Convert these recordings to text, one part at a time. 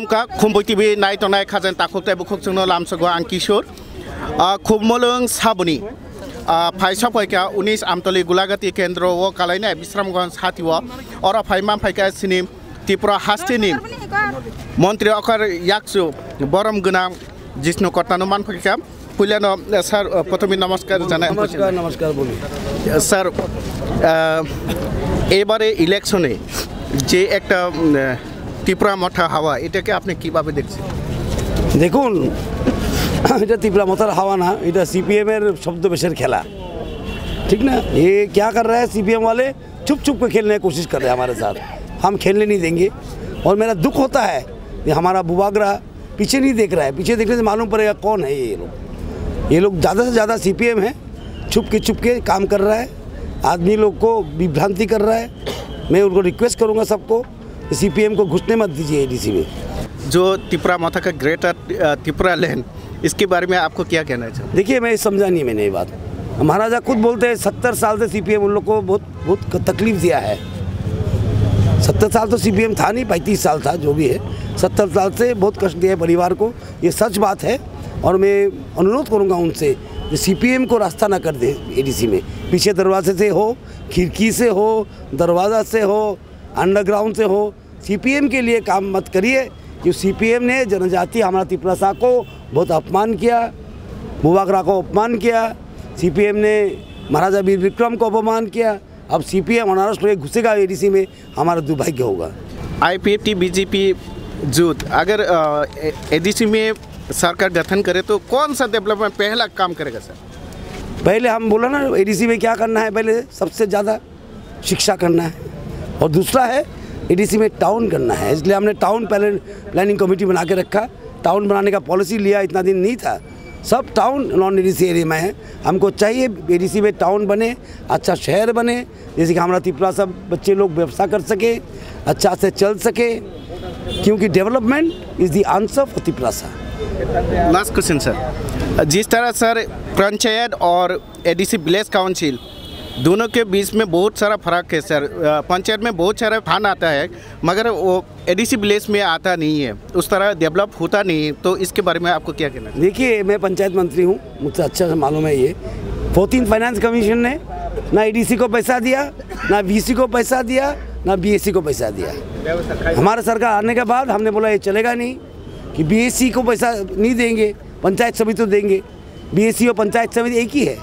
का खुम्बुई टीवी नाय तनाय खाजन ताखुबथाय बुखुबजोंनो लामसगो आं किशोर खुबमलुं साबुनि फाइसा फाइका 19 आमतली गुलागाती केंद्र वो कालायनाय बिश्रामगंज हातिव और फाइमा फाइका सिनि त्रिपुरा हास्टेनि मंत्री अकर याक्सु बरम गना जिष्णु कट्टानु मान फाइका पुलियानो सर प्रथमे नमस्कार जानाय नमस्कार बोलिए सर एबारे इलेक्शने जे एक त्रिपुरा मथा हावा एटाके आपनि किभाबे देखছেন দেখুন এটা त्रिपुरा मथार हावा ना এটা सीपीएम এর शब्दवेशर खेला ठीक ना। ये क्या कर रहा है सीपीएम वाले छुप छुप के खेलने की कोशिश कर रहे हैं हमारे साथ, हम खेलने नहीं देंगे। और मेरा दुख होता है कि हमारा बुबागरा पीछे नहीं देख रहा है, पीछे देखने से मालूम पड़ेगा कौन है ये लोग ज़्यादा से ज़्यादा सीपीएम है, छुप के काम कर रहा है, आदमी लोग को विभ्रांति कर रहा है। मैं उनको रिक्वेस्ट करूँगा सबको सीपीएम को घुसने मत दीजिए एडीसी में। जो त्रिपुरा मथा का ग्रेटर त्रिपुरा लैंड, इसके बारे में आपको क्या कहना है? देखिए मैं समझा नहीं मैंने ये बात। महाराजा खुद बोलते हैं 70 साल से सीपीएम उन लोग को बहुत तकलीफ दिया है। 70 साल तो सीपीएम था नहीं, 35 साल था, जो भी है 70 साल से बहुत कष्ट दिया है परिवार को, ये सच बात है। और मैं अनुरोध करूँगा उनसे कि सीपीएम को रास्ता ना कर दे एडीसी में, पीछे दरवाजे से हो, खिड़की से हो, दरवाज़ा से हो, अंडरग्राउंड से हो, सीपीएम के लिए काम मत करिए। कि सीपीएम ने जनजाति हमारा त्रिपुरा सा को बहुत अपमान किया, बुबागरा को अपमान किया, सीपीएम ने महाराजा वीर विक्रम को अपमान किया। अब सीपीएम अनारस लोग घुसेगा एडीसी में, हमारा दुर्भाग्य होगा। आईपीएफटी बीजेपी जुट अगर एडीसी में सरकार गठन करे तो कौन सा डेवलपमेंट पहला काम करेगा सर? पहले हम बोला ना एडीसी में क्या करना है, पहले सबसे ज़्यादा शिक्षा करना है और दूसरा है एडीसी में टाउन करना है। इसलिए हमने टाउन प्लानिंग कमेटी बना के रखा, टाउन बनाने का पॉलिसी लिया, इतना दिन नहीं था, सब टाउन नॉन एडीसी एरिया में है। हमको चाहिए एडीसी में टाउन बने, अच्छा शहर बने, जैसे कि हमारा त्रिपुरा सब बच्चे लोग व्यवसाय कर सके, अच्छा से चल सके, क्योंकि development is the answer for Tripura सा। लास्ट क्वेश्चन सर, जिस तरह सर पंचायत और एडीसी विलेज काउंसिल दोनों के बीच में बहुत सारा फर्क है सर। पंचायत में बहुत सारा फंड आता है मगर वो एडीसी विलेज में आता नहीं है, उस तरह डेवलप होता नहीं है, तो इसके बारे में आपको क्या कहना है? देखिए मैं पंचायत मंत्री हूँ, मुझसे अच्छा से मालूम है। ये 14 फाइनेंस कमीशन ने ना एडीसी को पैसा दिया, ना वीसी को पैसा दिया, ना बीएससी को पैसा दिया। हमारा सरकार आने के बाद हमने बोला ये चलेगा नहीं कि बीएससी को पैसा नहीं देंगे, पंचायत समिति तो देंगे। बीएससी और पंचायत समिति एक ही है।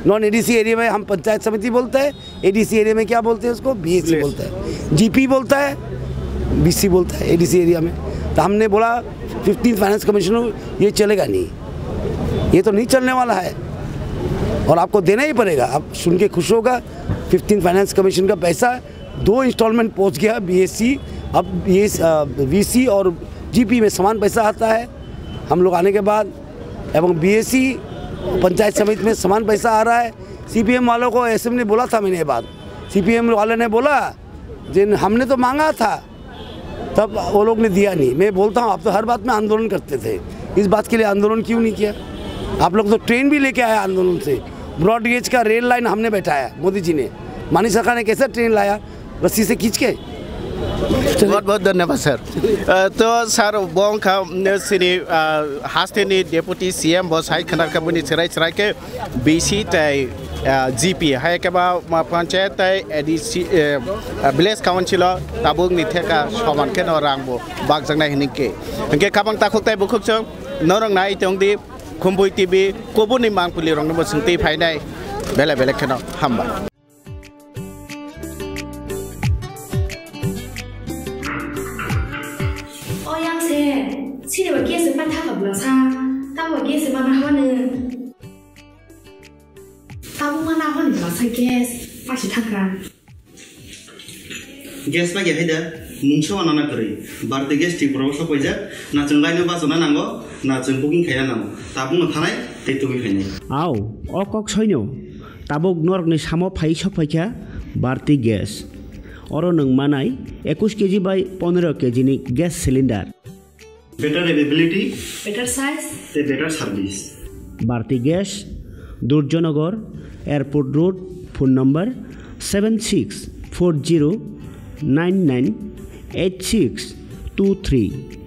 नॉन एडीसी एरिया में हम पंचायत समिति बोलते हैं, एडीसी एरिया में क्या बोलते हैं उसको, बीएससी बोलता है, जीपी बोलता है, बीसी बोलता है एडीसी एरिया में। तो हमने बोला 15 फाइनेंस कमीशन ये चलेगा नहीं, ये तो नहीं चलने वाला है और आपको देना ही पड़ेगा। आप सुन के खुश होगा, 15 फाइनेंस कमीशन का पैसा 2 इंस्टॉलमेंट पहुंच गया बीएससी, अब ये वीसी और जीपी में समान पैसा आता है हम लोग आने के बाद, एवं बीएससी पंचायत समिति में समान पैसा आ रहा है। सीपीएम वालों को ऐसे में बोला था मैंने ये बात, सीपीएम वाले ने बोला जिन हमने तो मांगा था, तब वो लोग ने दिया नहीं। मैं बोलता हूँ आप तो हर बात में आंदोलन करते थे, इस बात के लिए आंदोलन क्यों नहीं किया? आप लोग तो ट्रेन भी लेके आए आंदोलन से, ब्रॉड गेज का रेल लाइन हमने बैठाया, मोदी जी ने, मानी सरकार ने कैसे ट्रेन लाया, रस्सी से खींच के। बहुत बहुत धन्यवाद सर। तो सर बोंग का सिनी हास्टेनी डेपुटी सीएम बस हाई खनार का बुनी चराई के बीसी तय जीपी हाई के बा पंचायत तय एडीसी विलेज काउंसिल ताबुक निथे का समान के नरांगबो बाग जंगना हिनि के खाबां ताखुक तय बुखुक जों नरंग नाय तंगदि खुम्बुई टीवी कोबुनि मांगपुलि रंगनो बसंति फायनाय बेले बेले केनो हामबा। Sini bagi sepan tak berasa, tak bagi sepan apa ni? Tahu mana apa ni berasa gas, pasti takkan. Gas bagi ada, muncul anak kiri. Berarti gas di proses apa aja? Nacung lain apa zona nanggo, nacung booking kaya nanggo. Tabung nothanai, itu bifene. Aw, okok soinyo. Tabuk nork ni samo fai sok fai kya? Berarti gas. Orang neng manai, 21 kg by 15 kg ni gas cylinder. Better availability, better size, better service. Bharti Gas, Durjonagar, Airport Road, phone number 7640998623.